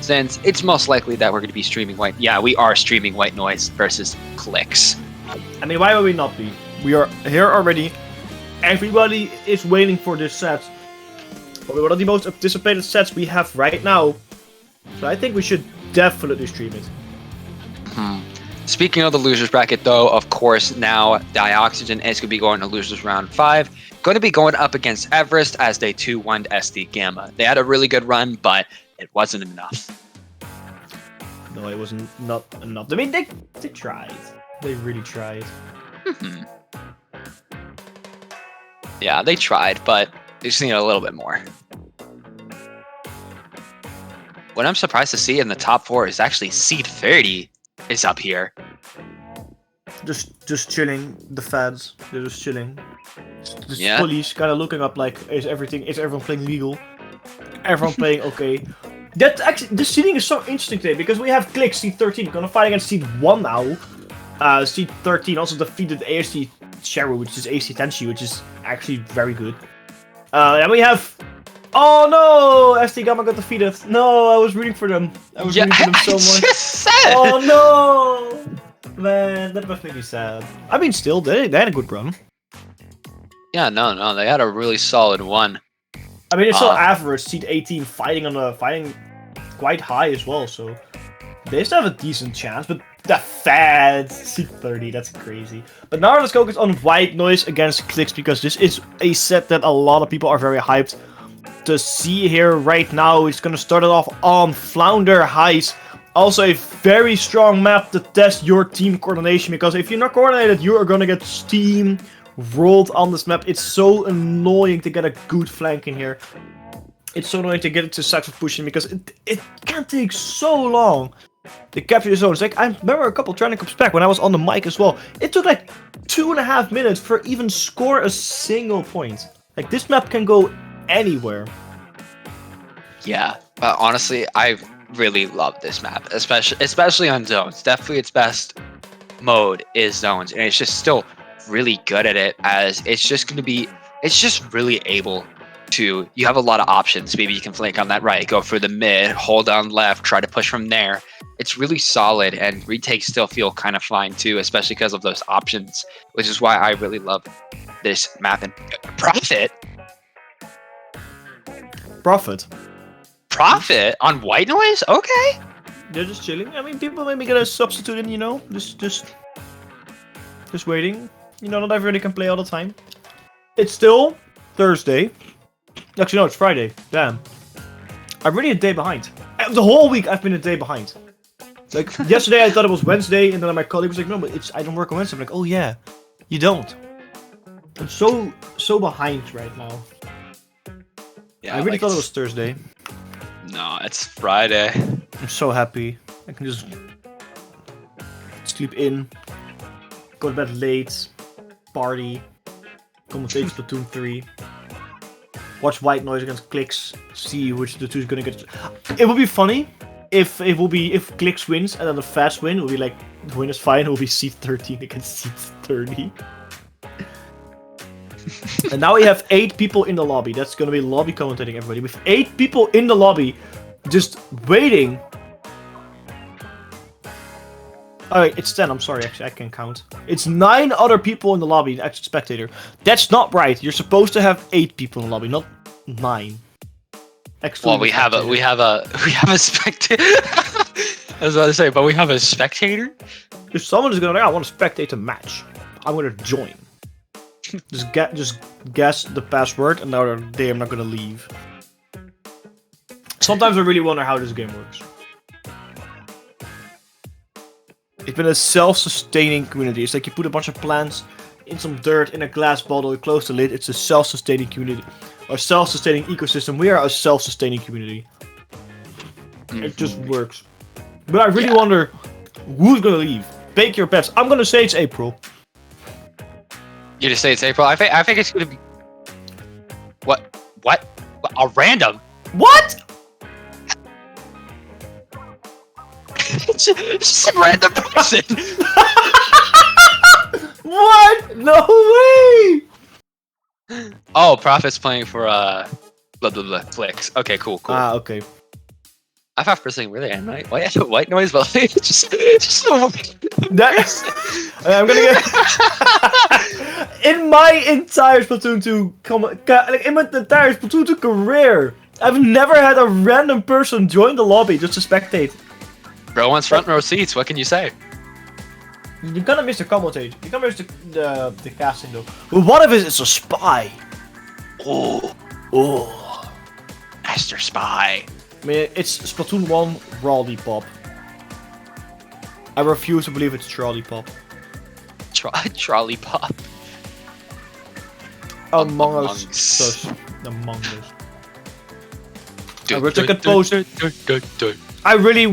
since it's most likely that we're going to be streaming White. Yeah, we are streaming White Noise versus Clicks. I mean, why would we not be? We are here already. Everybody is waiting for this set. Probably one of the most anticipated sets we have right now. So I think we should definitely stream it. Speaking of the losers bracket, though, of course, now Dioxygen is going to be going to losers round 5. Going to be going up against Everest as they 2-1'd SD Gamma. They had a really good run, but it wasn't enough. No, it wasn't not enough. I mean, they tried. They really tried. Yeah, they tried, but they just needed a little bit more. What I'm surprised to see in the top 4 is actually Seed 30 is up here. Just chilling. The fans, they're just chilling. Yeah. Police kind of looking up like, is everyone playing legal? Everyone playing okay. That actually, the seeding is so interesting today because we have Click Seed 13 gonna fight against Seed 1 now. Seed 13 also defeated AST Cheru, which is AC Tenshi, which is actually very good. And we have. Oh no! SD Gamma got defeated. No, I was rooting for them. I was rooting for them so much. Just said. Oh no! Man, that must make me sad. I mean, still, they had a good run. Yeah, no, they had a really solid one. I mean, it's still average. Seed 18 fighting quite high as well, so they still have a decent chance. But that fad Seed 30, that's crazy. But now let's focus on White Noise against Clicks because this is a set that a lot of people are very hyped to see here right now. It's gonna start it off on Flounder Heights. Also a very strong map to test your team coordination because if you're not coordinated, you are gonna get steam rolled on this map. It's so annoying to get a good flank in here. It's so annoying to get into sacks of pushing because it can take so long to capture the zones. Like, I remember a couple Triton Cups back when I was on the mic as well. It took like 2.5 minutes for even score a single point. Like, this map can go anywhere. Yeah, but honestly, I really love this map, especially on zones. Definitely its best mode is zones, and it's just still really good at it as it's just really able to, you have a lot of options. Maybe you can flank on that right, go for the mid, hold down left, try to push from there. It's really solid, and retakes still feel kind of fine too, especially because of those options, which is why I really love this map. And Profit on White Noise? Okay. They're just chilling. I mean, people maybe get a substitute in, you know, just waiting. You know, not everybody can play all the time. It's still Thursday. Actually, no, it's Friday. Damn. I'm really a day behind. The whole week I've been a day behind. Like, yesterday I thought it was Wednesday, and then my colleague was like, no, but I don't work on Wednesday. I'm like, oh yeah, you don't. I'm so behind right now. Yeah, I really thought it was Thursday. No, it's Friday. I'm so happy. I can just sleep in, go to bed late, party, commentate Splatoon 3, watch White Noise against Clicks, see which the two is gonna get. It would be funny if Clicks wins and then the fast win will be like the winners final will be Seed 13 against Seed 30. And now we have 8 people in the lobby. That's gonna be lobby commentating, everybody. With 8 people in the lobby, just waiting. Alright, it's 10. I'm sorry, actually, I can count. It's 9 other people in the lobby, actual spectator. That's not right. You're supposed to have 8 people in the lobby, not 9. Well, we have a spectator. I was about to say, but we have a spectator. If someone is gonna, I want to spectate a match, I'm gonna join. Just guess the password, and now day I'm not gonna leave. Sometimes I really wonder how this game works. It's been a self-sustaining community. It's like you put a bunch of plants in some dirt in a glass bottle, you close the lid. It's a self-sustaining community, or self-sustaining ecosystem. We are a self-sustaining community. It just works. But I really wonder who's gonna leave. Bake your bets. I'm gonna say it's April. You just say it's April. I think it's gonna be. What? A random? What? It's just a random person. What? No way! Oh, Prophet's playing for blah blah blah Clicks. Okay, cool. Ah, okay. I thought for a second, really, and white noise, but like, just so I'm gonna get in my entire Splatoon 2 like in my entire Splatoon 2 career, I've never had a random person join the lobby just to spectate. Bro wants front row seats. What can you say? You kind of miss the commentate. You kind of miss the casting though. But what if it's a spy? Oh, Master Spy. I mean, it's Splatoon 1 Lollipop. I refuse to believe it's Trolleypop. Trolley pop. Among Us. Among Us. I wish I could post. I really.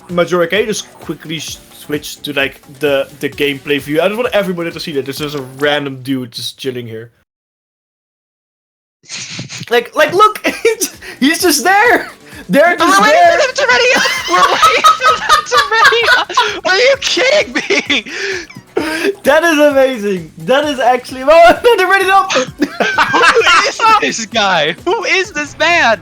Majority just quickly switch to like the gameplay view. I just want everybody to see that this is a random dude just chilling here. like look, he's just there. They're just We're there. waiting for them to ready up. We're waiting for them to ready up. Are you kidding me? That is amazing. That is actually. Oh, they're ready up. Who is this guy? Who is this man?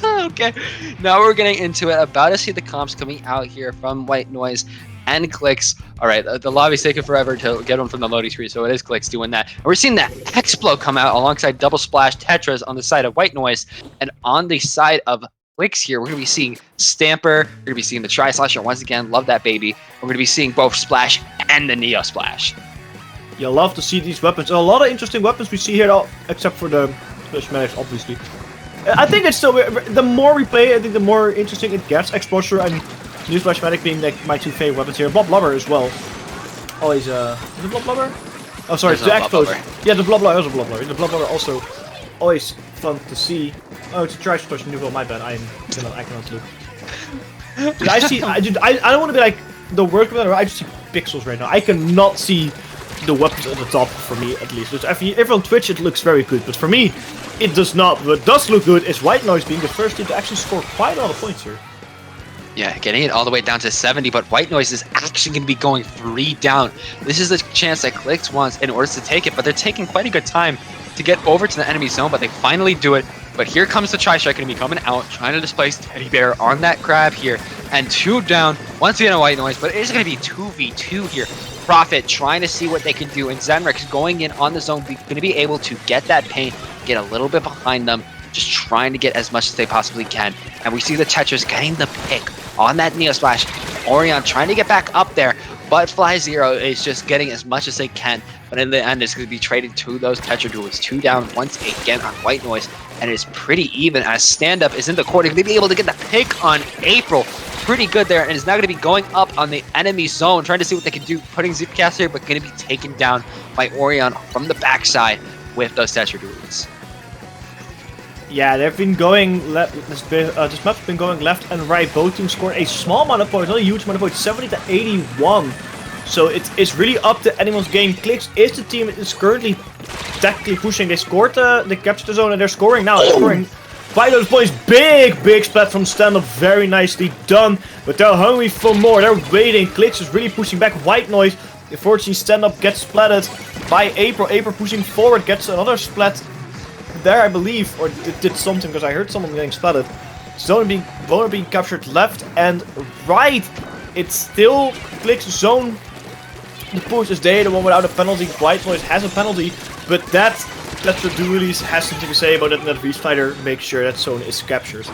Okay, now we're getting into it. About to see the comps coming out here from White Noise and Clicks. All right, the lobby's taking forever to get them from the loading screen, so it is Clicks doing that. And we're seeing that Explode come out alongside Double Splash Tetras on the side of White Noise, and on the side of Clicks here, we're gonna be seeing Stamper. We're gonna be seeing the Tri-Slasher once again. Love that baby. We're gonna be seeing both Splash and the Neo Splash. You love to see these weapons. A lot of interesting weapons we see here, except for the Splash Magic, obviously. I think it's still, the more we play, I think the more interesting it gets. Explosion and New Splash Magic being like my two favorite weapons here. Blob Blubber as well. Always, is it Blob Blubber? Oh, sorry, the Explosion. Yeah, the Blob Blubber, also Blob Blubber. The Blob Blubber also always fun to see. Oh, it's a Trash Explosion. Well, my bad. I cannot look. Dude, I don't want to be like the work with it. I just see pixels right now. I cannot see the weapons at the top for me, at least. If on Twitch it looks very good, but for me, it does not. What does look good is White Noise being the first team to actually score quite a lot of points here. Yeah, getting it all the way down to 70, but White Noise is actually going to be going 3 down. This is the chance that Clicks wants in order to take it, but they're taking quite a good time to get over to the enemy zone, but they finally do it. But here comes the Tri-Strike going to be coming out, trying to displace Teddy Bear on that grab here. And 2 down, once again a White Noise, but it is going to be 2v2 here. Prophet trying to see what they can do, and Zenrex going in on the zone, going to be able to get that paint, get a little bit behind them, just trying to get as much as they possibly can. And we see the Tetris getting the pick on that Neo Splash. Orion trying to get back up there, but Fly Zero is just getting as much as they can. But in the end, it's going to be traded to those Tetra Duels. 2 down once again on White Noise, and it's pretty even as Stand Up is in the corner. Going to be able to get the pick on April. Pretty good there, and is now going to be going up on the enemy zone, trying to see what they can do, putting Zipcast here, but going to be taken down by Orion from the backside with those Tetra Duels. Yeah, they've been going left. This map's been going left and right. Both teams scored a small amount of points, not a huge amount of points, 70 to 81. So it's really up to anyone's game. Clicks is the team that is currently tactically pushing. They scored, they captured the zone, and they're scoring now. They're scoring by those points. Big splat from Stand Up, very nicely done. But they're hungry for more. They're waiting. Clicks is really pushing back White Noise. Unfortunately, Stand Up gets splatted by April. April pushing forward, gets another splat there, I believe, or did something, because I heard someone getting splatted. Zone being captured left and right. It's still Clicks zone. The push is there, the one without a penalty. White Noise has a penalty, but that's what Dualies has something to say about it, and that Fighter makes sure that zone is captured.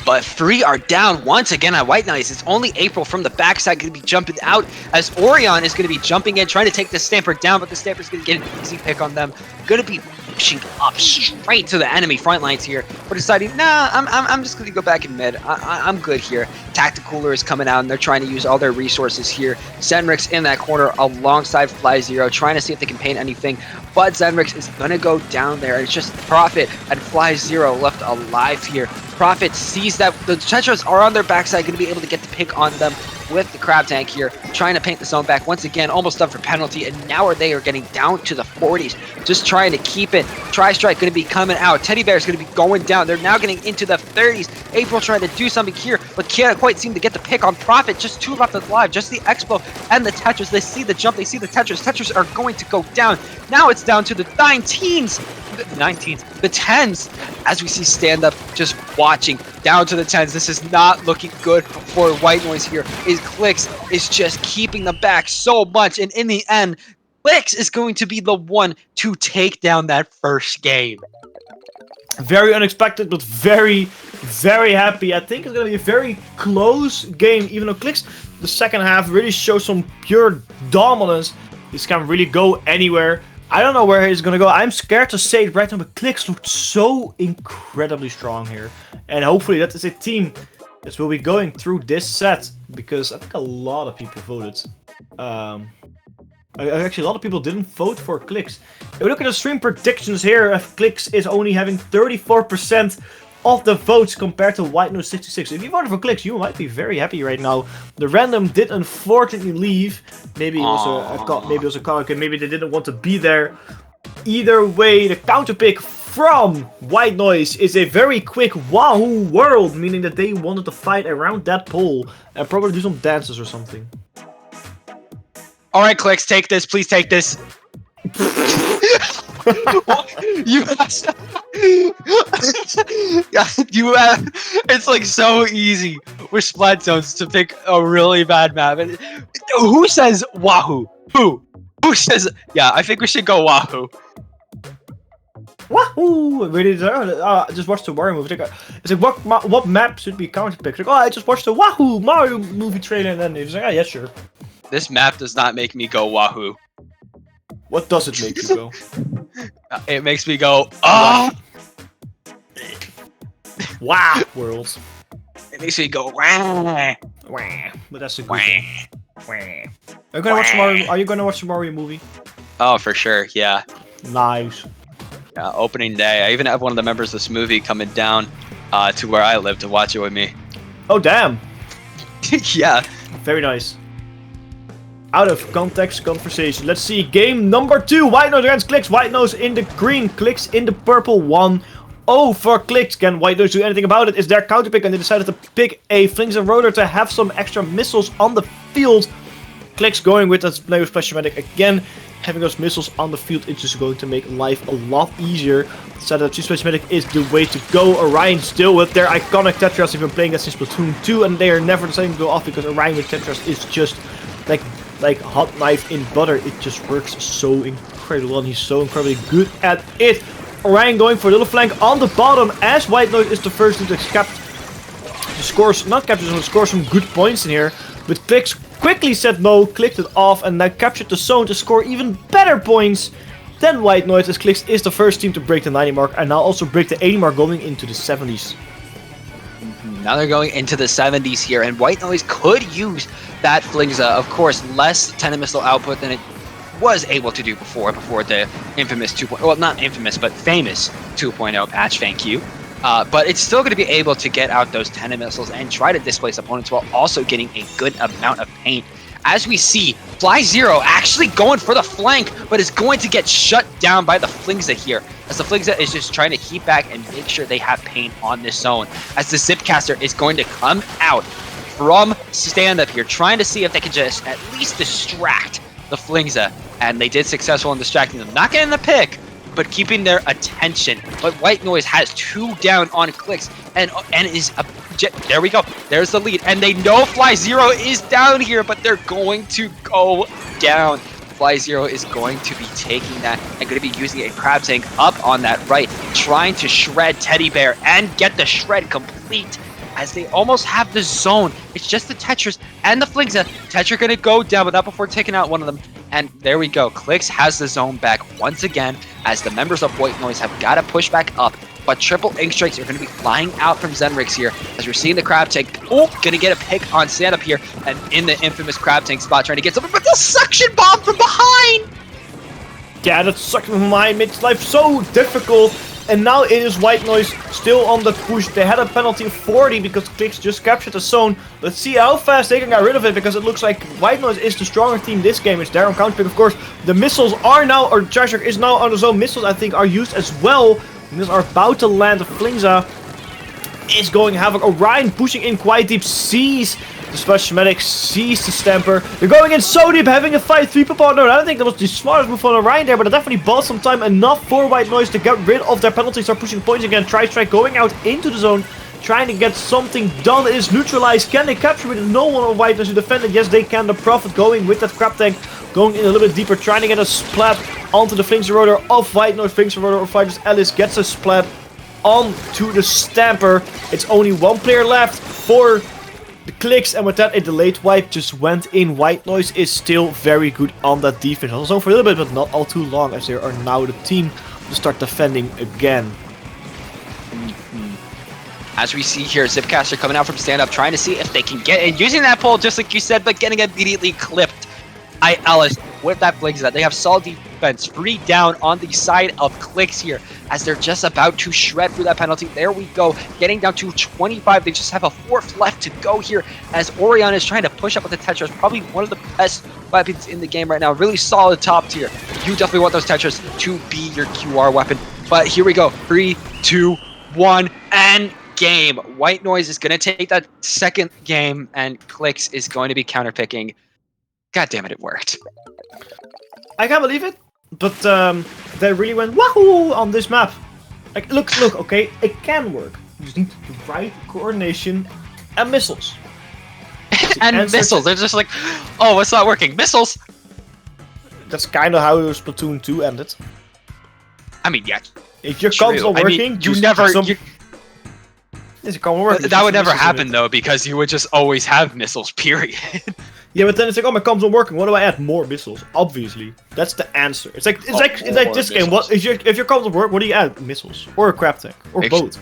But 3 are down once again on White Noise. It's only April from the backside going to be jumping out, as Orion is going to be jumping in, trying to take the Stamper down, but the Stamper's going to get an easy pick on them. Going to be pushing up straight to the enemy front lines here, but deciding, nah, I'm just going to go back in mid. I'm good here. Tacticooler is coming out, and they're trying to use all their resources here. Zenrix in that corner alongside Fly Zero, trying to see if they can paint anything, but Zenrix is going to go down there. It's just Prophet and Fly Zero left alive here. Prophet sees that the Tetras are on their backside, going to be able to get the pick on them with the Crab Tank here, trying to paint the zone back once again, almost done for penalty, and now they are getting down to the 40s, just trying to keep it. Tri-Strike going to be coming out. Teddy Bear is going to be going down. They're now getting into the 30s. April trying to do something here, but can't quite seem to get the pick on Profit. Just 2 left alive, just the Expo and the Tetris. They see the jump, they see the Tetris. Tetris are going to go down. Now it's down to the 19s, the 10s, as we see Stand Up just watching down to the 10s. This is not looking good for White Noise here. Clicks is just keeping them back so much, and in the end, Clicks is going to be the one to take down that first game. Very unexpected, but very, very happy. I think it's going to be a very close game, even though Clicks, the second half, really shows some pure dominance. This can really go anywhere. I don't know where he's going to go. I'm scared to say it right now, but Clicks looked so incredibly strong here. And hopefully that is a team that will be going through this set, because I think a lot of people voted. Actually, a lot of people didn't vote for Clicks. If we look at the stream predictions here, Clicks is only having 34% of the votes compared to White Noise 66. If you voted for Clicks, you might be very happy right now. The random did unfortunately leave. Maybe it was a comic, and maybe they didn't want to be there. Either way, the counter pick from White Noise is a very quick Wahoo world, meaning that they wanted to fight around that pole and probably do some dances or something. All right, Clicks, take this. Please take this. It's like so easy with Splat Zones to pick a really bad map. Who says Wahoo? Who says? Yeah, I think we should go Wahoo. Wahoo! Really? I just watched the Mario movie. It's like, what map should be counter picked? Like, oh, I just watched the Wahoo Mario movie trailer, and then he was like, oh, yeah, sure. This map does not make me go Wahoo. What does it make you go? It makes me go, oh! Wow, worlds. It makes me go, wah. Wah. But that's a good one. Wah. Are you gonna watch the Mario movie? Oh, for sure, yeah. Nice. Yeah, opening day. I even have one of the members of this movie coming down to where I live to watch it with me. Oh, damn. Yeah. Very nice. Out of context conversation. Let's see. Game number 2. White Nose against Clicks. White Nose in the green. Clicks in the purple. 1-0 for Clicks. Can White Nose do anything about it? It's their counter pick, and they decided to pick a Flings and Rotor to have some extra missiles on the field. Clicks going with that play with Splash-O-Matic again. Having those missiles on the field is just going to make life a lot easier. Decided that Splash-O-Matic is the way to go. Orion still with their iconic Tetris. They've been playing that since Splatoon 2, and they are never deciding to go off because Orion with Tetris is just like hot knife in butter. It just works so incredible, and he's so incredibly good at it. Orion going for a little flank on the bottom, as White Noise is the first to score some good points in here. But Clicks quickly said no, clicked it off, and now captured the zone to score even better points than White Noise, as Clicks is the first team to break the 90 mark, and now also break the 80 mark, going into the 70s. Now they're going into the 70s here, and White Noise could use that Flingza. Of course, less 10 missile output than it was able to do before the infamous 2.0, well, not infamous, but famous 2.0 patch, thank you. But it's still going to be able to get out those 10 missiles and try to displace opponents while also getting a good amount of paint. As we see, Fly Zero actually going for the flank, but is going to get shut down by the Flingza here, as the Flingza is just trying to keep back and make sure they have paint on this zone, as the Zipcaster is going to come out from stand-up here, trying to see if they can just at least distract the Flingza, and they did successful in distracting them. Not getting the pick, but keeping their attention. But White Noise has 2 down on Clicks, and is there we go. There's the lead, and they know Fly Zero is down here, but they're going to go down. Fly Zero is going to be taking that and going to be using a Crab Tank up on that right, trying to shred Teddy Bear and get the shred complete, as they almost have the zone. It's just the Tetris and the Flingza. Tetra going to go down, but not before taking out one of them. And there we go. Clicks has the zone back once again, as the members of White Noise have got to push back up. But triple ink strikes are going to be flying out from Zenrix here, as we're seeing the Crab Tank. Oh, going to get a pick on stand up here, and in the infamous Crab Tank spot, trying to get something, but the suction bomb from behind! Yeah, that suction from behind makes life so difficult. And now it is White Noise still on the push. They had a penalty of 40 because Clicks just captured the zone. Let's see how fast they can get rid of it, because it looks like White Noise is the stronger team this game. It's their own counterpick, of course. The missiles are now, or Treasure is now on the zone. Missiles, I think, are used as well. Missiles are about to land. Flingza is going havoc. Orion pushing in quite deep. Sees the Splash Medic, sees the Stamper. They're going in so deep, having a fight. 3 people on. No, I don't think that was the smartest move on Orion there, but it definitely bought some time enough for White Noise to get rid of their penalties. Start pushing points again. Tri-Strike going out into the zone, trying to get something done. It is neutralized. Can they capture it? No one on White Noise to defend it. Yes, they can. The Prophet going with that Crab Tank, going in a little bit deeper, trying to get a splat onto the Flinks Rotor of White Noise. Flinks Rotor of Fighters Alice gets a splat onto the Stamper. It's only one player left for the Clicks, and with that a delayed wipe just went in. White Noise is still very good on that defense. Also for a little bit, but not all too long, as they are now the team to start defending again. As we see here, Zipcaster coming out from stand-up, trying to see if they can get in, using that pole just like you said, but getting immediately clipped. Alice with that Flingza. They have solid defense, 3 down on the side of Clicks here, as they're just about to shred through that penalty. There we go, getting down to 25. They just have a 4th left to go here, as Orion is trying to push up with the Tetras, probably one of the best weapons in the game right now. Really solid top tier. You definitely want those Tetras to be your QR weapon. But here we go, 3, 2, 1, and game. White Noise is going to take that second game, and Clicks is going to be counterpicking. God damn it, it worked. I can't believe it, but they really went wahoo on this map. Like, look, okay, it can work. You just need the right coordination and missiles. And missiles, they're just like, oh, it's not working. Missiles! That's kind of how Splatoon 2 ended. I mean, yeah. If your comms not working, I mean, you never... That would never happen, though, because you would just always have missiles, period. Yeah, but then it's like, oh, my comms not working. What do I add? More missiles. Obviously, that's the answer. It's like this game. What if your comms don't work? What do you add? Missiles or a Crab Tank or both?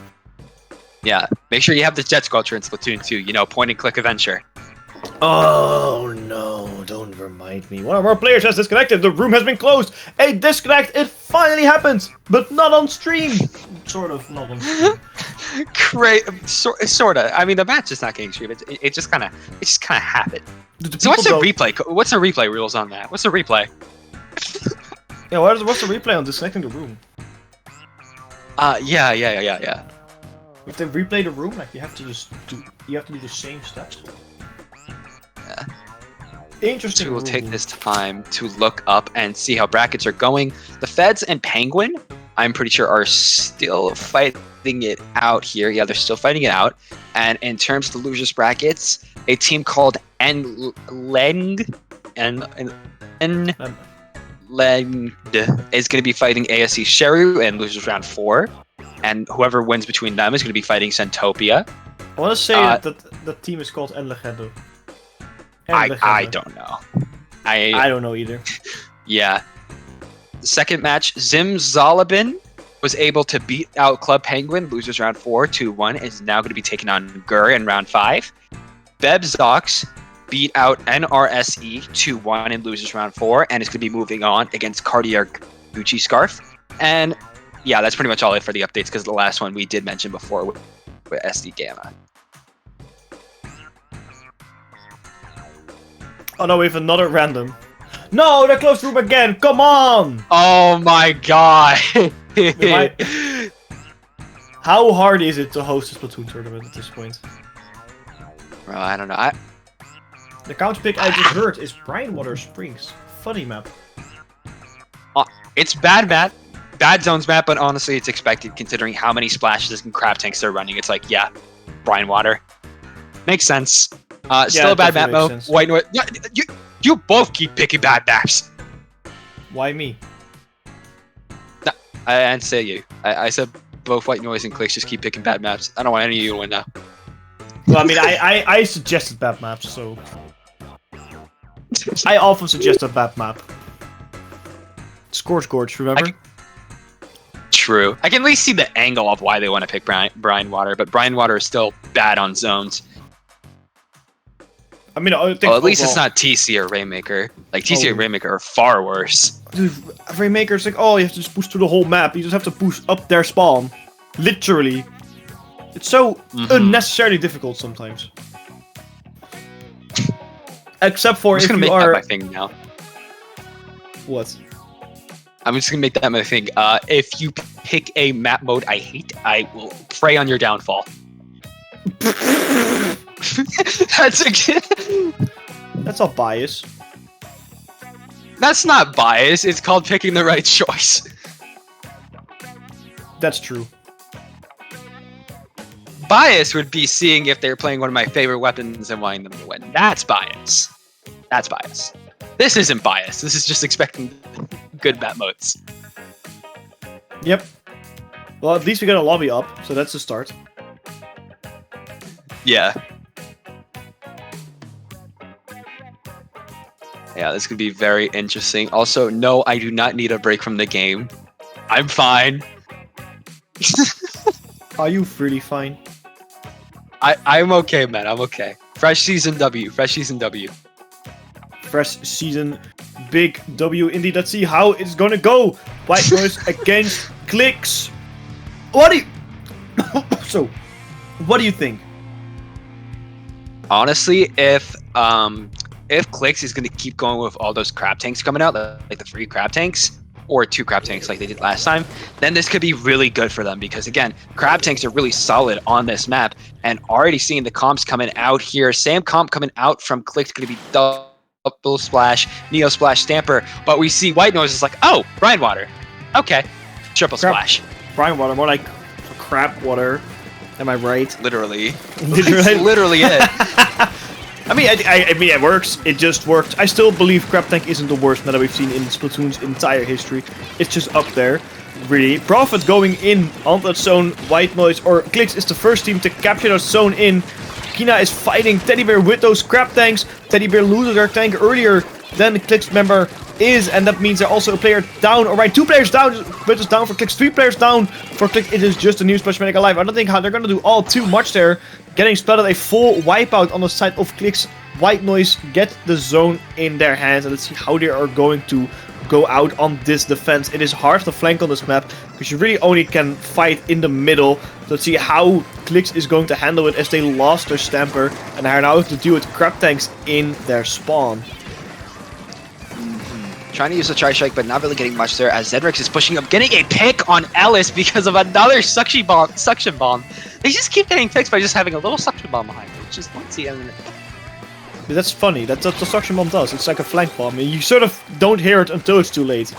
Yeah, make sure you have the Jet Sculpture in Splatoon 2. You know, point and click adventure. Oh no! Don't remind me. One of our players has disconnected. The room has been closed. A disconnect. It finally happened, but not on stream. Sort of not on stream. Sorta. I mean, the match is not getting streamed. It just kind of happened. So what's the replay? What's the replay rules on that? What's the replay? Yeah, what's the replay on disconnecting the room? Yeah. If they replay the room, like you have to do the same steps. Yeah. Interesting. So we'll take this time to look up and see how brackets are going. The Feds and Penguin, I'm pretty sure, are still fighting it out here. Yeah, they're still fighting it out. And in terms of the losers brackets, a team called Leng is going to be fighting ASC Sheru in losers round 4. And whoever wins between them is going to be fighting Centopia. I want to say that the team is called Legendo. I don't know. I don't know either. Yeah. The second match, Zim Zalabin was able to beat out Club Penguin, losers round 4, 2-1, is now going to be taking on Gur in round 5. Bebzox beat out NRSE 2-1 in losers round 4, and is going to be moving on against Cartier Gucci Scarf. And yeah, that's pretty much all it for the updates, because the last one we did mention before with SD Gamma. Oh no, we have another random. No, they closed the room again. Come on! Oh my god! How hard is it to host a Splatoon tournament at this point? Bro, I don't know. The counter pick I just heard is Brinewater Springs. Funny map. It's bad zones map, but honestly, it's expected considering how many splashes and crab tanks they're running. It's like, yeah, Brinewater. Makes sense. Still a bad map mode. White Noise. You both keep picking bad maps. Why me? No, I didn't say you. I said both White Noise and Clicks just keep picking bad maps. I don't want any of you to win now. Well, I mean, I suggested bad maps, so... I often suggest a bad map. Scorch, remember? True. I can at least see the angle of why they want to pick Brinewater, but Brinewater is still bad on zones. I mean, I think well, at least it's not TC or Rainmaker. Like, TC and Rainmaker are far worse. Dude, Rainmaker's like, oh, you have to just push through the whole map. You just have to push up their spawn. Literally. It's so unnecessarily difficult sometimes. Except for if you are... I'm just gonna make that my thing now. What? I'm just gonna make that my thing. If you pick a map mode I hate, I will prey on your downfall. That's not bias. That's not bias. It's called picking the right choice. That's true. Bias would be seeing if they're playing one of my favorite weapons and wanting them to win. That's bias. That's bias. This isn't bias. This is just expecting good map modes. Yep. Well, at least we got a lobby up, so that's a start. Yeah. Yeah, this could be very interesting. Also, no, I do not need a break from the game. I'm fine. Are you really fine? I'm okay, man. I'm okay. Fresh season W. Fresh season W. Fresh season, big W. Indeed, let's see how it's gonna go. White Noise against Clicks. What do you... So, what do you think? Honestly, if Clicks is gonna keep going with all those crab tanks coming out, like the 3 crab tanks, or 2 crab tanks like they did last time, then this could be really good for them because, again, crab tanks are really solid on this map, and already seeing the comps coming out here. Same comp coming out from Clicks going to be double splash, neo splash, stamper, but we see White Noise is like, oh, Brinewater. Okay, triple splash. Brinewater, more like crab water. Am I right? Literally. Literally. Literally it. I mean, I mean, it works. It just worked. I still believe Crab Tank isn't the worst meta we've seen in Splatoon's entire history. It's just up there, really. Prophet going in on that zone. White Noise or Clicks is the first team to capture that zone in. Kina is fighting Teddy Bear with those crab tanks. Teddy Bear loses their tank earlier than the Clicks member is, and that means they're also a player down. Alright, 2 players down, which is down for Clicks, 3 players down for Clicks. It is just a new Splash Medic alive. I don't think they're gonna do all too much there. Getting splattered, a full wipeout on the side of Clicks. White Noise get the zone in their hands, and let's see how they are going to go out on this defense. It is hard to flank on this map because you really only can fight in the middle. So let's see how Clicks is going to handle it as they lost their Stamper and are now to deal with crab tanks in their spawn. Trying to use the Tri-Strike, but not really getting much there as Zedrix is pushing up, getting a pick on Ellis because of another suction bomb. They just keep getting picks by just having a little suction bomb behind it. Just let's see. That's funny. That's what the suction bomb does. It's like a flank bomb. You sort of don't hear it until it's too late.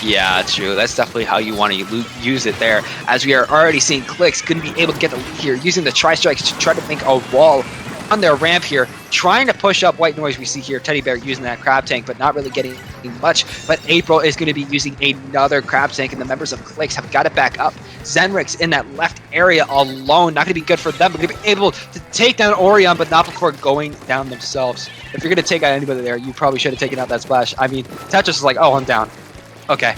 Yeah, true. That's definitely how you want to use it there. As we are already seeing Clicks going to be able to get the lead here, using the Tri-Strikes to try to make a wall on their ramp here, trying to push up White Noise. We see here Teddy Bear using that crab tank, but not really getting much. But April is going to be using another crab tank, and the members of Clicks have got it back up. Zenrix in that left area alone, not going to be good for them. But going to be able to take down Orion, but not before going down themselves. If you're going to take out anybody there, you probably should have taken out that splash. I mean, Tetris is like, oh, I'm down. Okay.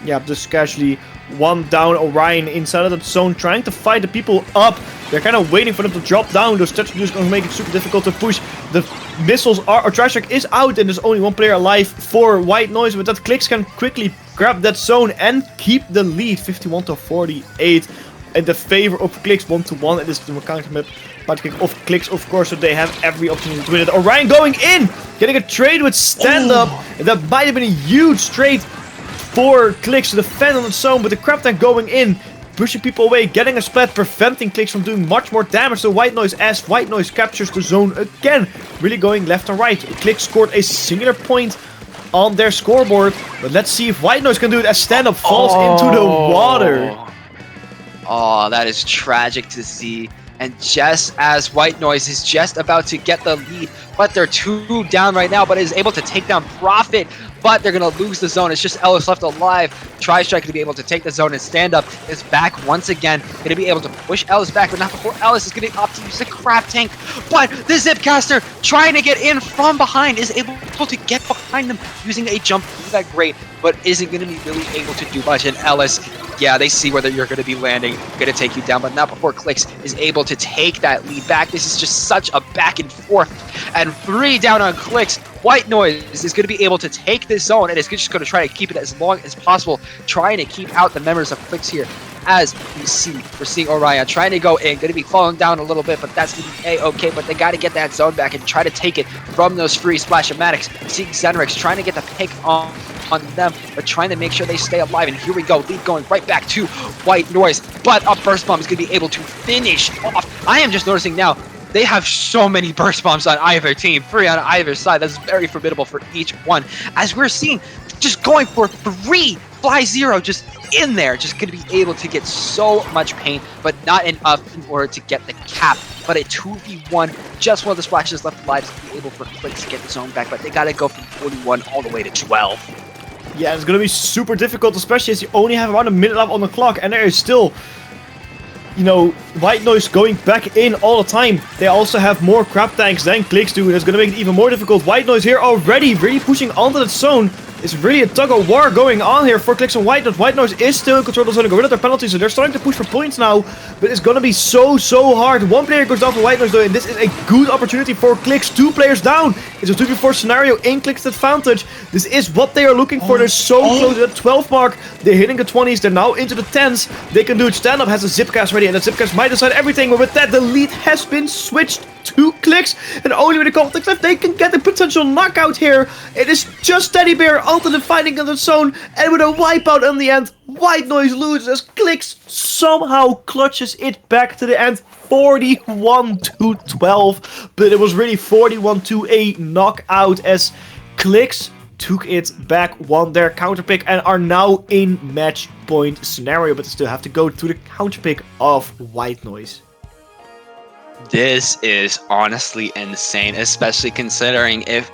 Yeah, just casually one down. Orion inside of that zone, trying to fight the people up. They're kind of waiting for them to drop down. Those Tetris is going to make it super difficult to push. The missiles are, or Tri-Strike is out, and there's only 1 player alive for White Noise. But that Clicks can quickly grab that zone and keep the lead, 51-48, in the favor of Clicks, 1-1. It is the counter map of Clicks, of course, so they have every opportunity to win it. Orion going in, getting a trade with stand up. That might have been a huge trade for Clicks to defend on the zone, but the crab tank going in, pushing people away, getting a splat, preventing Clicks from doing much more damage to White Noise as White Noise captures the zone again, really going left and right. Clicks scored a singular point on their scoreboard, but let's see if White Noise can do it as stand-up falls into the water. Oh, that is tragic to see. And just as White Noise is just about to get the lead, but they're 2 down right now, but is able to take down Profit, but they're going to lose the zone. It's just Ellis left alive. Tri-Strike to be able to take the zone, and Stand Up is back once again. Going to be able to push Ellis back, but not before Ellis is going to opt to use the crab tank. But the Zipcaster, trying to get in from behind, is able able to get behind them using a jump, do that great, but isn't going to be really able to do much. And Ellis, yeah, they see whether you're going to be landing, going to take you down, but not before Clicks is able to take that lead back. This is just such a back and forth, and 3 down on Clicks. White Noise is going to be able to take this zone, and it's just going to try to keep it as long as possible, trying to keep out the members of Clicks here. As we see, we're seeing Orion trying to go in, going to be falling down a little bit, but that's going to be A-okay, but they got to get that zone back and try to take it from those free Splash-O-Matics. Seeing Zenrix trying to get the pick on them, but trying to make sure they stay alive, and here we go, lead going right back to White Noise, but a Burst Bomb is going to be able to finish off. I am just noticing now, they have so many burst bombs on either team, 3 on either side. That's very formidable for each one. As we're seeing, just going for 3 Fly Zero just in there, just going to be able to get so much pain, but not enough in order to get the cap. But a 2v1, just one of the splashes left alive to be able for Clicks to get the zone back, but they got to go from 41 all the way to 12. Yeah, it's going to be super difficult, especially as you only have around a minute left on the clock, and there is still, you know, White Noise going back in all the time. They also have more crab tanks than Clicks do, and it's going to make it even more difficult. White Noise here already really pushing onto the zone. It's really a tug of war going on here for Clicks and White Noise. White Noise is still in control of the zone, got rid of their penalties, so they're starting to push for points now, but it's going to be so hard. One player goes down for White Noise though, and this is a good opportunity for Clicks. 2 players down. It's a 2v4 scenario in Clicks' advantage. This is what they are looking for. They're so close to the 12 mark. They're hitting the 20s. They're now into the 10s. They can do it. Stand Up has a Zipcast ready, and that Zipcast might decide everything, but with that, the lead has been switched to Clicks, and only with a couple ticks left, they can get a potential knockout here. It is just Teddy Bear ultimate fighting in the zone, and with a wipeout in the end, White Noise loses as Clicks somehow clutches it back to the end, 41-12, but it was really 41-8 knockout as Clicks took it back, won their counter pick, and are now in match point scenario, but they still have to go to the counter pick of White Noise. This is honestly insane, especially considering if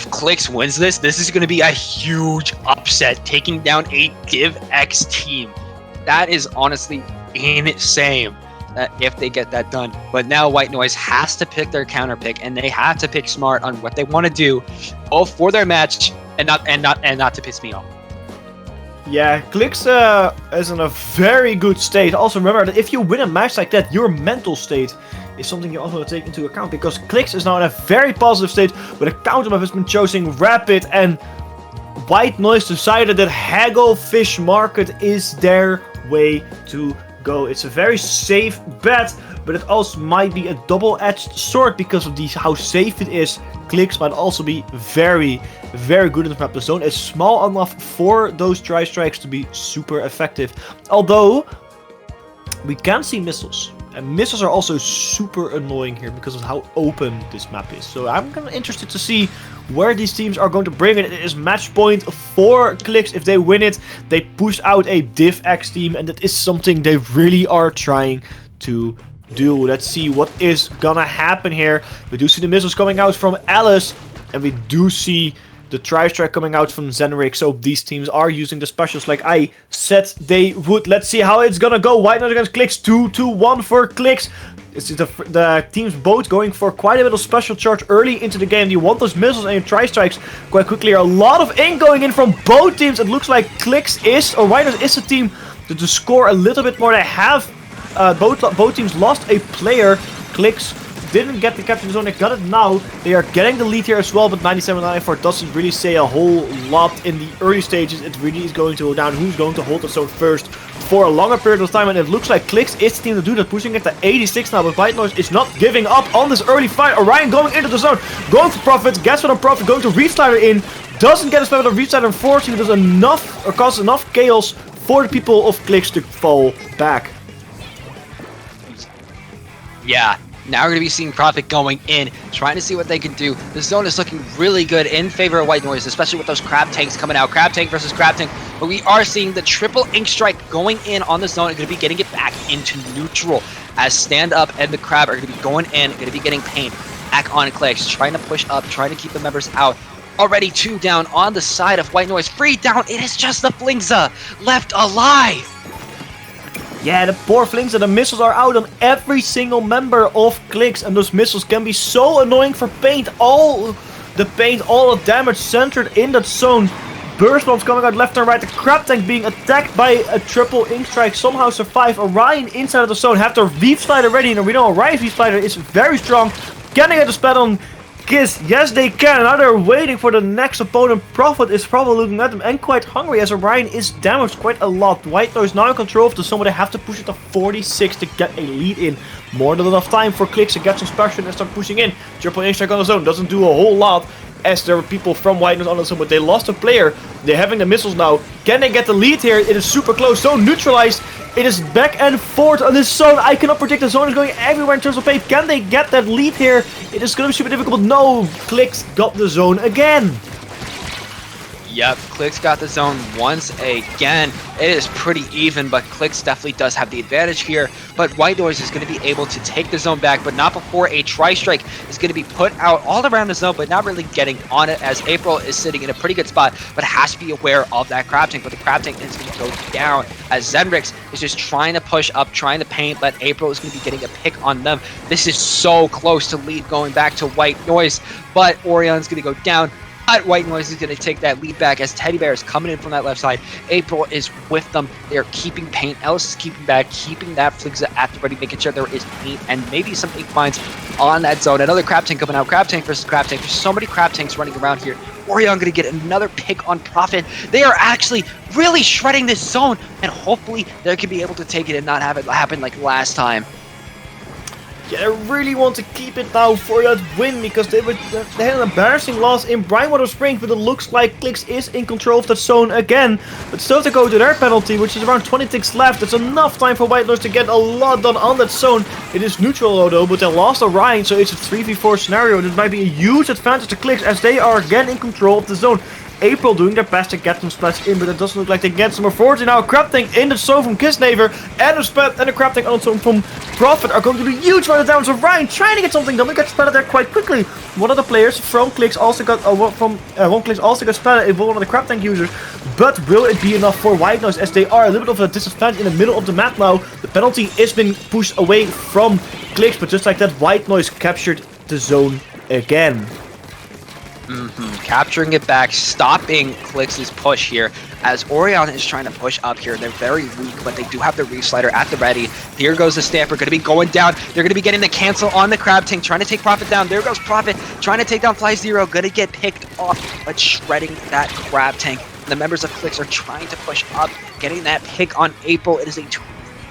Clicks wins this is going to be a huge upset, taking down a Div X team. That is honestly insane if they get that done. But now White Noise has to pick their counter pick, and they have to pick smart on what they want to do, both for their match and not to piss me off. Yeah, Clicks is in a very good state. Also remember that if you win a match like that, your mental state is something you also want to take into account, because Clicks is now in a very positive state, but a counter map has been chosen rapid, and White Noise decided that Hagglefish Market is their way to go. It's a very safe bet, but it also might be a double-edged sword because of how safe it is. Clicks might also be very good in the map. The zone is small enough for those dry strikes to be super effective, although we can see missiles. And missiles are also super annoying here because of how open this map is. So I'm kind of interested to see where these teams are going to bring it. It is match point for Clicks. If they win it, they push out a Div X team, and that is something they really are trying to do. Let's see what is gonna happen here. We do see the missiles coming out from Alice, and we do see the Tri-Strike coming out from Zenrix, so these teams are using the specials like I said they would. Let's see how it's gonna go. White Noise against Clicks, 2-1 for Clicks. It's the teams both going for quite a bit of special charge early into the game. You want those missiles and your Tri-Strikes quite quickly. A lot of ink going in from both teams. It looks like Clicks is, or White Noise is a team to score a little bit more. They have, both teams lost a player. Clicks didn't get the captain zone, they got it now. They are getting the lead here as well, but 97-94 doesn't really say a whole lot in the early stages. It really is going to go down who's going to hold the zone first for a longer period of time, and it looks like Clicks is the team to do that, pushing it to 86 now, but White Noise is not giving up on this early fight. Orion going into the zone, going for Profit, gets one on Profit, going to Reef Slider in, doesn't get a spell with a Reef Slider, unfortunately, does enough, or causes enough chaos for the people of Clicks to fall back. Yeah. Now we're going to be seeing Profit going in, trying to see what they can do. The zone is looking really good in favor of White Noise, especially with those Crab Tanks coming out. Crab Tank versus Crab Tank. But we are seeing the triple Ink Strike going in on the zone and going to be getting it back into neutral. As Stand Up and the Crab are going to be going in, going to be getting pain back on Clicks, trying to push up, trying to keep the members out. Already 2 down on the side of White Noise. 3 down. It is just the Flingza left alive. Yeah, the poor Flings and the missiles are out on every single member of Clicks, and those missiles can be so annoying for Paint. All the paint, all the damage centered in that zone. Burst bombs coming out left and right. The crab tank being attacked by a triple ink strike. Somehow survive. Orion inside of the zone. Have their Reef Slider ready. And we know Orion's Reef Slider is very strong. Can they get the spell on Kiss? Yes, they can. Now they're waiting for the next opponent. Prophet is probably looking at them and quite hungry as Orion is damaged quite a lot. White Noise now in control of the zone, but they have to push it to 46 to get a lead in. More than enough time for Clicks to get some special and start pushing in. Triple ink strike on the zone doesn't do a whole lot, as there were people from White Noise on the zone, but they lost a player. They're having the missiles now. Can they get the lead here? It is super close. Zone neutralized. It is back and forth on this zone. I cannot predict. The zone is going everywhere in terms of pace. Can they get that lead here? It is going to be super difficult, but no. Clicks got the zone again. Yep, Clicks got the zone once again. It is pretty even, but Clicks definitely does have the advantage here. But White Noise is going to be able to take the zone back, but not before a Tri-Strike is going to be put out all around the zone, but not really getting on it, as April is sitting in a pretty good spot, but has to be aware of that Crab Tank. But the Crab Tank is going to go down, as Zenrix is just trying to push up, trying to paint, but April is going to be getting a pick on them. This is so close to lead going back to White Noise, but Orion's going to go down. But White Noise is going to take that lead back as Teddy Bear is coming in from that left side. April is with them. They're keeping paint. Ellis is keeping back, keeping that Fligza at the ready, making sure there is paint and maybe some ink mines on that zone. Another Crab Tank coming out. Crab Tank versus Crab Tank. There's so many Crab Tanks running around here. Orion going to get another pick on Prophet. They are actually really shredding this zone, and hopefully they can be able to take it and not have it happen like last time. Yeah, I really want to keep it now for that win, because they had an embarrassing loss in Brinewater Springs, but it looks like Clicks is in control of that zone again. But still to go to their penalty, which is around 20 ticks left. It's enough time for White Noise to get a lot done on that zone. It is neutral though, but they lost Orion, so it's a 3v4 scenario. This might be a huge advantage to Clicks, as they are again in control of the zone. April doing their best to get some splats in, but it doesn't look like they get some more forward. Now a Crab Tank in the zone from Kissnaver, and a splat and a Crab Tank on the zone from Prophet are going to do a huge amount of damage. So Ryan trying to get something done. We got splatted there quite quickly. One of the players from Clicks also got splatted. It was one of the Crab Tank users, but will it be enough for White Noise, as they are a little bit of a disadvantage in the middle of the map now? The penalty is been pushed away from Clicks, but just like that, White Noise captured the zone again. Capturing it back, stopping Clicks' push here, as Orion is trying to push up here. They're very weak, but they do have the Reef Slider at the ready. Here goes the Stamper, going to be going down. They're going to be getting the cancel on the Crab Tank, trying to take Prophet down. There goes Prophet, trying to take down Fly Zero, going to get picked off, but shredding that Crab Tank. The members of Clicks are trying to push up, getting that pick on April. It is a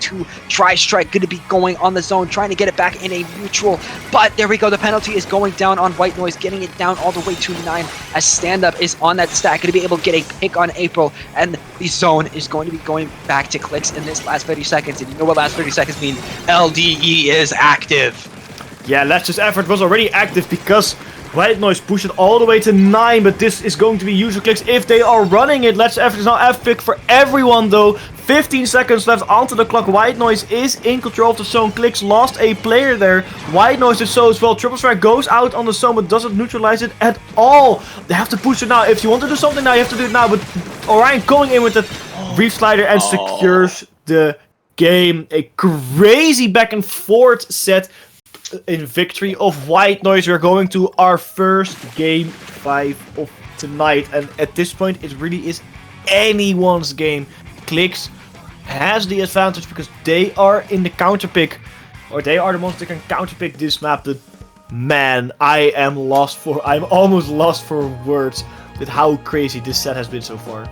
2 Tri-Strike going to be going on the zone, trying to get it back in a neutral, but there we go. The penalty is going down on White Noise, getting it down all the way to 9, as Stand Up is on that stack, going to be able to get a pick on April, and the zone is going to be going back to Clicks in this last 30 seconds. And you know what last 30 seconds mean? LDE is active. Yeah, Let's Just Effort was already active, because White Noise pushed it all the way to 9, but this is going to be user Clicks if they are running it. Let's Effort is now F-pick for everyone though. 15 seconds left onto the clock. White Noise is in control of the zone. Clicks lost a player there. White Noise is so as well. Triple Strike goes out on the zone, but doesn't neutralize it at all. They have to push it now. If you want to do something now, you have to do it now. But Orion going in with the Reef Slider and secures the game. A crazy back and forth set in victory of White Noise. We're going to our first game 5 of tonight, and at this point it really is anyone's game. Clicks has the advantage because they are in the counter pick, or they are the ones that can counter pick this map. But man, I'm almost lost for words with how crazy this set has been so far.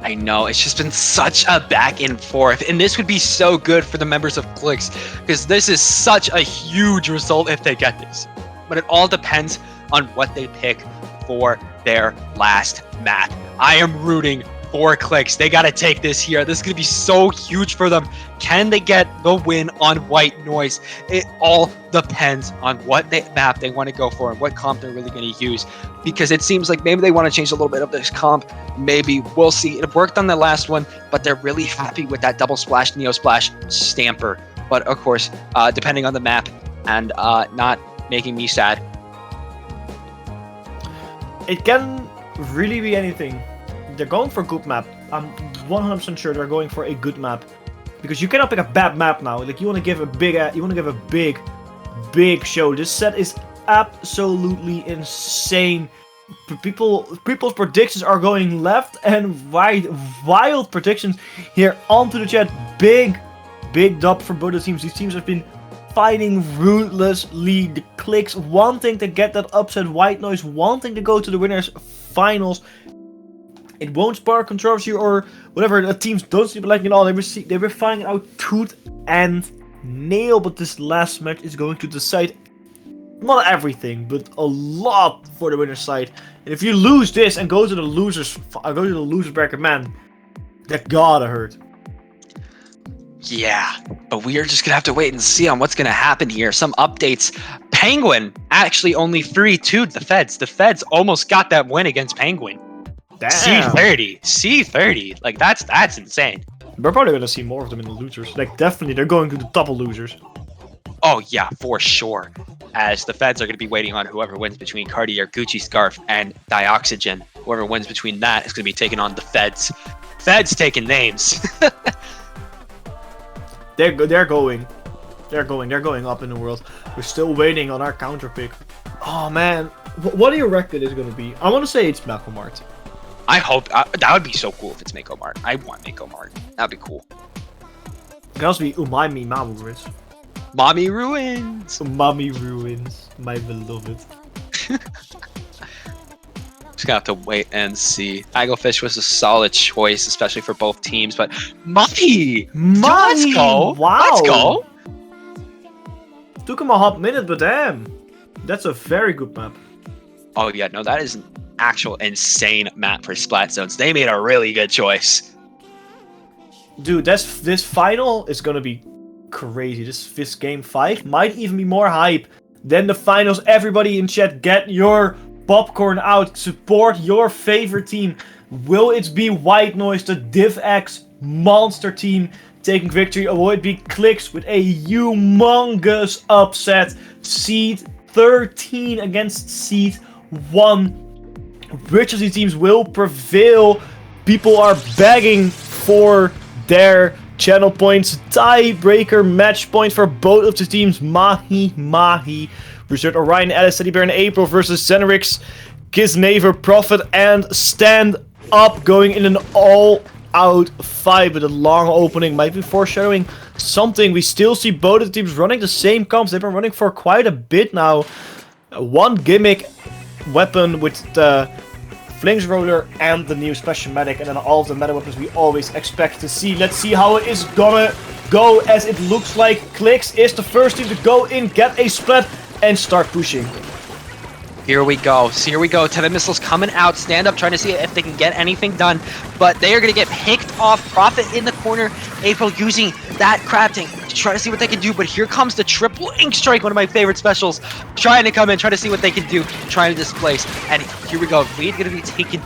I know, it's just been such a back and forth, and this would be so good for the members of Clicks, because this is such a huge result if they get this. But it all depends on what they pick for their last map. I am rooting for Clicks. They got to take this here. This is going to be so huge for them. Can they get the win on White Noise? It all depends on what map they want to go for and what comp they're really going to use, because it seems like maybe they want to change a little bit of this comp. Maybe. We'll see. It worked on the last one, but they're really happy with that double splash, Neo Splash Stamper. But of course, depending on the map and not making me sad. It can really be anything. They're going for a good map. I'm 100% sure they're going for a good map, because you cannot pick a bad map now. Like, you want to give a big show. This set is absolutely insane. People's predictions are going left and right. Wild predictions here onto the chat. Big dub for both the teams. These teams have been fighting ruthlessly. The Clicks wanting to get that upset. White Noise wanting to go to the Winners Finals. It won't spark controversy or whatever. The teams don't seem to like it all. They were fighting out tooth and nail, but this last match is going to decide not everything, but a lot for the winner's side. And if you lose this and go to the losers bracket, man, that gotta hurt. Yeah, but we are just gonna have to wait and see on what's gonna happen here. Some updates. Penguin actually only 3-2'd the Feds. The Feds almost got that win against Penguin. Damn. C30. Like that's insane. We're probably gonna see more of them in the losers. Like definitely, they're going to the double losers. Oh yeah, for sure. As the Feds are going to be waiting on whoever wins between Cartier, Gucci Scarf, and Dioxygen. Whoever wins between that is going to be taking on the Feds. Feds taking names. They're going up in the world. We're still waiting on our counter pick. Oh man, what do you reckon it's going to be? I want to say it's Mako Mart. I hope that would be so cool if it's Mako Mart. I want Mako Mart. That'd be cool. It can also be Umami Mamu. Mommy Ruins! Mommy Ruins, my beloved. Just gonna have to wait and see. Hagglefish was a solid choice, especially for both teams, but Mahi! Let's go! Wow! Let's go! Took him a hot minute, but damn. That's a very good map. Oh yeah, no, that is an actual insane map for Splat Zones. They made a really good choice. Dude, this final is gonna be crazy. This game 5 might even be more hype than the finals. Everybody in chat, get your popcorn out. Support your favorite team. Will it be White Noise, the DivX monster team, taking victory, or will it be Clicks with a humongous upset? Seed 13 against Seed 1. Which of these teams will prevail? People are begging for their channel points. Tiebreaker match point for both of the teams. Mahi. Reserved Orion, Alice, Teddy Bear, and April versus Zenrix, Kisnaver, Prophet, and Stand Up, going in an all-out fight with a long opening. Might be foreshadowing something. We still see both of the teams running the same comps. They've been running for quite a bit now. One gimmick weapon with the Flings Roller and the new Special Medic, and then all of the meta weapons we always expect to see. Let's see how it is gonna go, as it looks like Clicks is the first team to go in, get a split, and start pushing. Here we go. Here we go. 10 missiles coming out. Stand Up trying to see if they can get anything done. But they are going to get picked off. Prophet in the corner. April using that crafting to try to see what they can do. But here comes the triple ink strike, one of my favorite specials. Trying to come in, trying to see what they can do. Trying to displace. And here we go. Lead going to be taken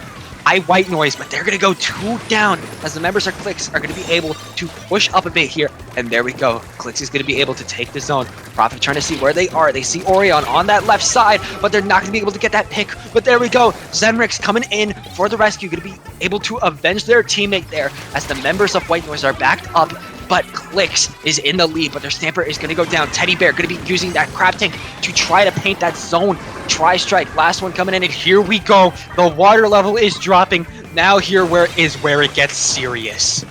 by White Noise, but they're going to go 2 down as the members of Clicks are going to be able to push up a bit here. And there we go. Clicks is going to be able to take the zone. Prophet trying to see where they are. They see Orion on that left side, but they're not going to be able to get that pick. But there we go. Zenrix coming in for the rescue, going to be able to avenge their teammate there as the members of White Noise are backed up. But Clicks is in the lead, but their Stamper is going to go down. Teddy Bear going to be using that crab tank to try to paint that zone. Tri-strike, last one coming in, and here we go. The water level is dropping. Now here where it gets serious.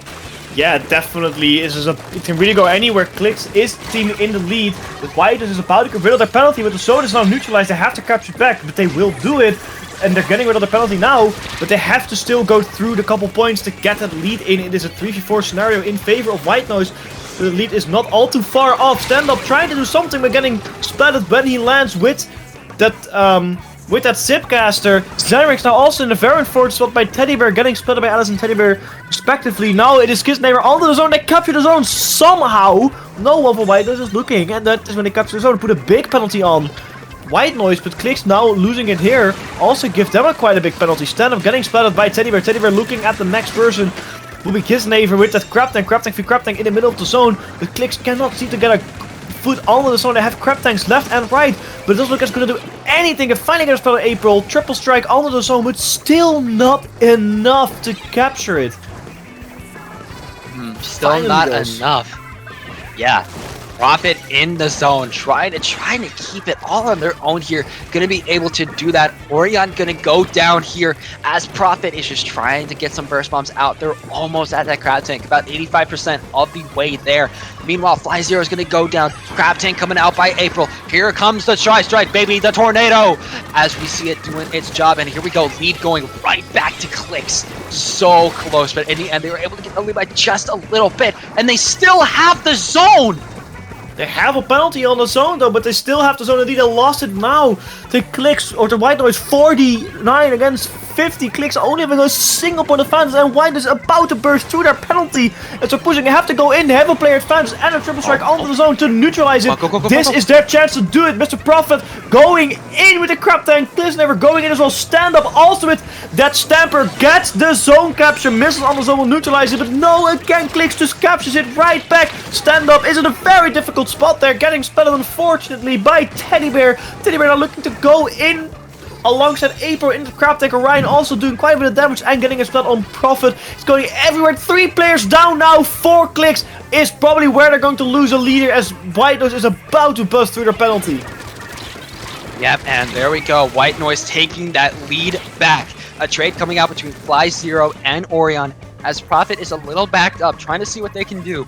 Yeah, definitely. It can really go anywhere. Clicks is team in the lead. The White is about to get rid of their penalty, but the zone is now neutralized. They have to capture it back, but they will do it. And they're getting rid of the penalty now, but they have to still go through the couple points to get that lead in. It is a 3v4 scenario in favor of White Noise. The lead is not all too far off. Stand Up trying to do something by getting splattered when he lands with that Zipcaster. Zenrix now also in the very unfortunate spot by Teddy Bear, getting splattered by Alice and Teddy Bear respectively. Now it is Kisnaver onto the zone. They capture the zone somehow. No one for White Noise is looking, and that is when they capture the zone. Put a big penalty on White Noise, but Clicks now losing it here. Also give them quite a big penalty. Stand Up getting splattered by Teddy Bear. Teddy Bear looking at the next person. Will be Kisnaver with that crab tank in the middle of the zone. But Clicks cannot seem to get a foot onto the zone. They have crab tanks left and right, but it doesn't look like it's going to do anything. And finally gets splattered April. Triple strike onto the zone, but still not enough to capture it. Still not enough. Yeah. Profit in the zone, trying to keep it all on their own here. Gonna be able to do that. Orion gonna go down here as Profit is just trying to get some burst bombs out. They're almost at that crab tank, about 85% of the way there. Meanwhile, Fly Zero is gonna go down. Crab tank coming out by April. Here comes the Tri-Strike, baby, the tornado, as we see it doing its job. And here we go, lead going right back to Clicks. So close, but in the end, they were able to get the lead by just a little bit, and they still have the zone. They have a penalty on the zone though, but they still have the zone. Indeed, they lost it now. The Clicks, or the White Noise, 49 against 50. Clicks only having a single point advantage, and White is about to burst through their penalty. And so pushing, they have to go in. They have a player advantage and a triple strike onto the zone to neutralize it. This is their chance to do it. Mr. Prophet going in with the crab tank. Clicks never going in as well. Stand up also with that Stamper. Gets the zone capture. Misses on the zone, will neutralize it. But no, again, Clicks just captures it right back. Stand up is in a very difficult spot there, getting spelled unfortunately by Teddy Bear. Teddy Bear now looking to go in alongside April in the crab tank. Orion also doing quite a bit of damage and getting a spell on Profit. It's going everywhere. 3 players down now. 4 Clicks is probably where they're going to lose a leader, as White Noise is about to bust through their penalty. Yep, and there we go. White Noise taking that lead back. A trade coming out between Fly Zero and Orion, as Profit is a little backed up, trying to see what they can do.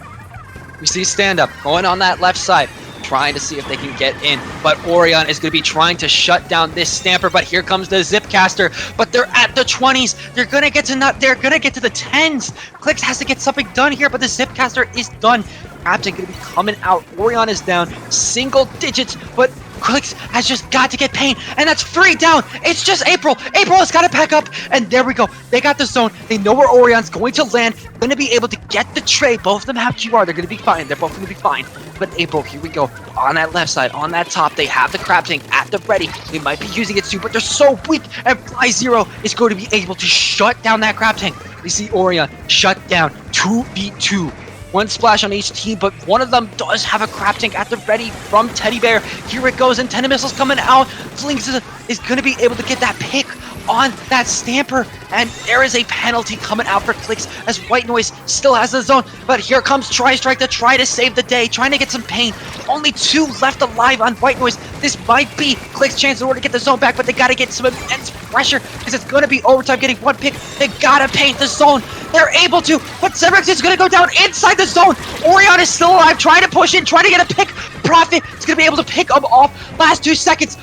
We see Stand Up going on that left side, trying to see if they can get in. But Orion is going to be trying to shut down this Stamper. But here comes the Zipcaster. But they're at the 20s. They're going to get to they're going to get to the 10s. Clicks has to get something done here, but the Zipcaster is done. Captain going to be coming out. Orion is down single digits, but Clicks has just got to get pain, and that's 3 down. It's just April. April has got to pack up, and there we go. They got the zone. They know where Orion's going to land. Going to be able to get the trade. Both of them have QR. They're going to be fine. They're both going to be fine. But April, here we go. On that left side, on that top, they have the crab tank at the ready. They might be using it soon, but they're so weak, and Fly Zero is going to be able to shut down that crab tank. We see Orion shut down 2v2. 1 splash on each team, but one of them does have a crab tank at the ready from Teddy Bear. Here it goes, antenna missiles coming out. Flinks is going to be able to get that pick on that Stamper, and there is a penalty coming out for Clicks, as White Noise still has the zone. But here comes Tri-Strike to try to save the day, trying to get some pain. Only 2 left alive on White Noise. This might be Clicks' chance in order to get the zone back, but they got to get some immense pressure, because it's going to be overtime getting 1 pick. They got to paint the zone. They're able to, but Cerberus is going to go down inside the zone. Orion is still alive, trying to push in, trying to get a pick. Profit is going to be able to pick him off. Last 2 seconds.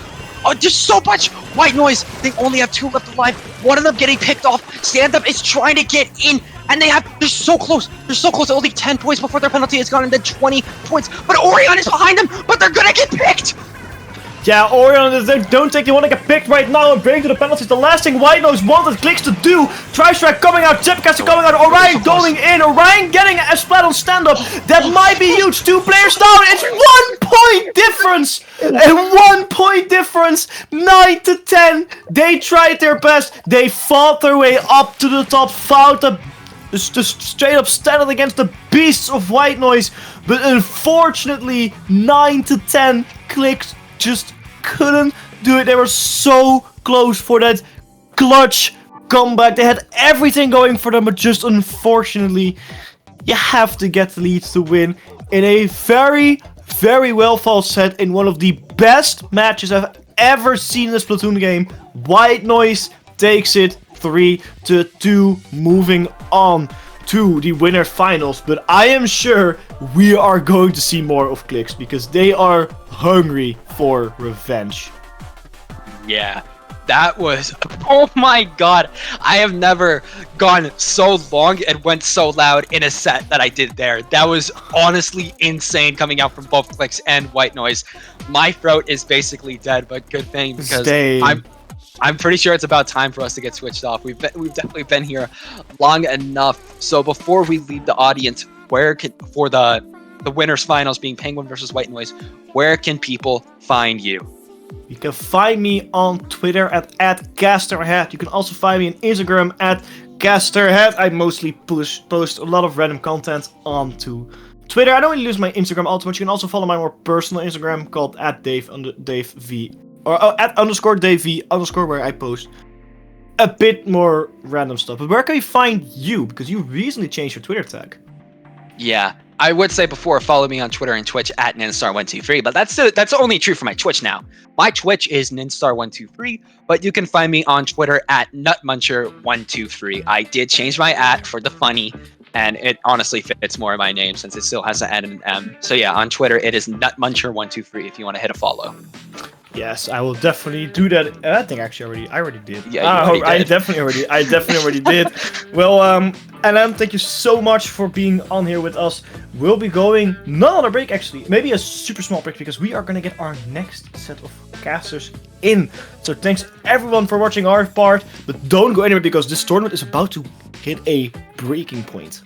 Oh, there's so much White Noise. They only have 2 left alive. One of them getting picked off. Stand Up is trying to get in, and they're so close. They're so close. Only 10 points before their penalty is gone, and then 20 points. But Orion is behind them, but they're gonna get picked. Yeah, Orion, they don't think they want to get picked right now and bring to the penalties. The last thing White Noise wanted Clicks to do. Tri-Strike coming out, Zipcaster coming out, Orion going in, Orion getting a splat on stand-up. That might be huge. 2 players down. It's 1 point difference. A 1 point difference. 9-10. They tried their best. They fought their way up to the top, found the just straight up standing against the beasts of White Noise. But unfortunately, 9-10, Clicks just couldn't do it. They were so close for that clutch comeback. They had everything going for them, but just unfortunately, you have to get the lead to win in a very, very well fought set in one of the best matches I've ever seen in this Splatoon game. White Noise takes it 3-2, moving on to the Winners Finals, but I am sure we are going to see more of Clicks because they are hungry for revenge. Yeah, that was, oh my god, I have never gone so long and went so loud in a set that I did there. That was honestly insane coming out from both Clicks and White Noise. My throat is basically dead, but good thing because I'm pretty sure it's about time for us to get switched off. We've definitely been here long enough. So before we leave the audience, for the Winners Finals being Penguin versus White Noise, where can people find you? You can find me on Twitter at @casterhead. You can also find me on Instagram at casterhead. I mostly post a lot of random content onto Twitter. I don't really use my Instagram all too much. You can also follow my more personal Instagram called @DaveV. Or @_DaveV_ where I post a bit more random stuff. But where can we find you? Because you recently changed your Twitter tag. Yeah, I would say before, follow me on Twitter and Twitch at Ninstar123, but that's only true for my Twitch now. My Twitch is Ninstar123, but you can find me on Twitter at Nutmuncher123. I did change my @ for the funny, and it honestly fits more of my name since it still has an N and an M. So yeah, on Twitter it is Nutmuncher123 if you want to hit a follow. Yes, I will definitely do that. I think actually I already did. Yeah, you already did. I definitely already did. Well, and thank you so much for being on here with us. We'll be going not on a break actually, maybe a super small break because we are gonna get our next set of casters in. So thanks everyone for watching our part, but don't go anywhere because this tournament is about to hit a breaking point.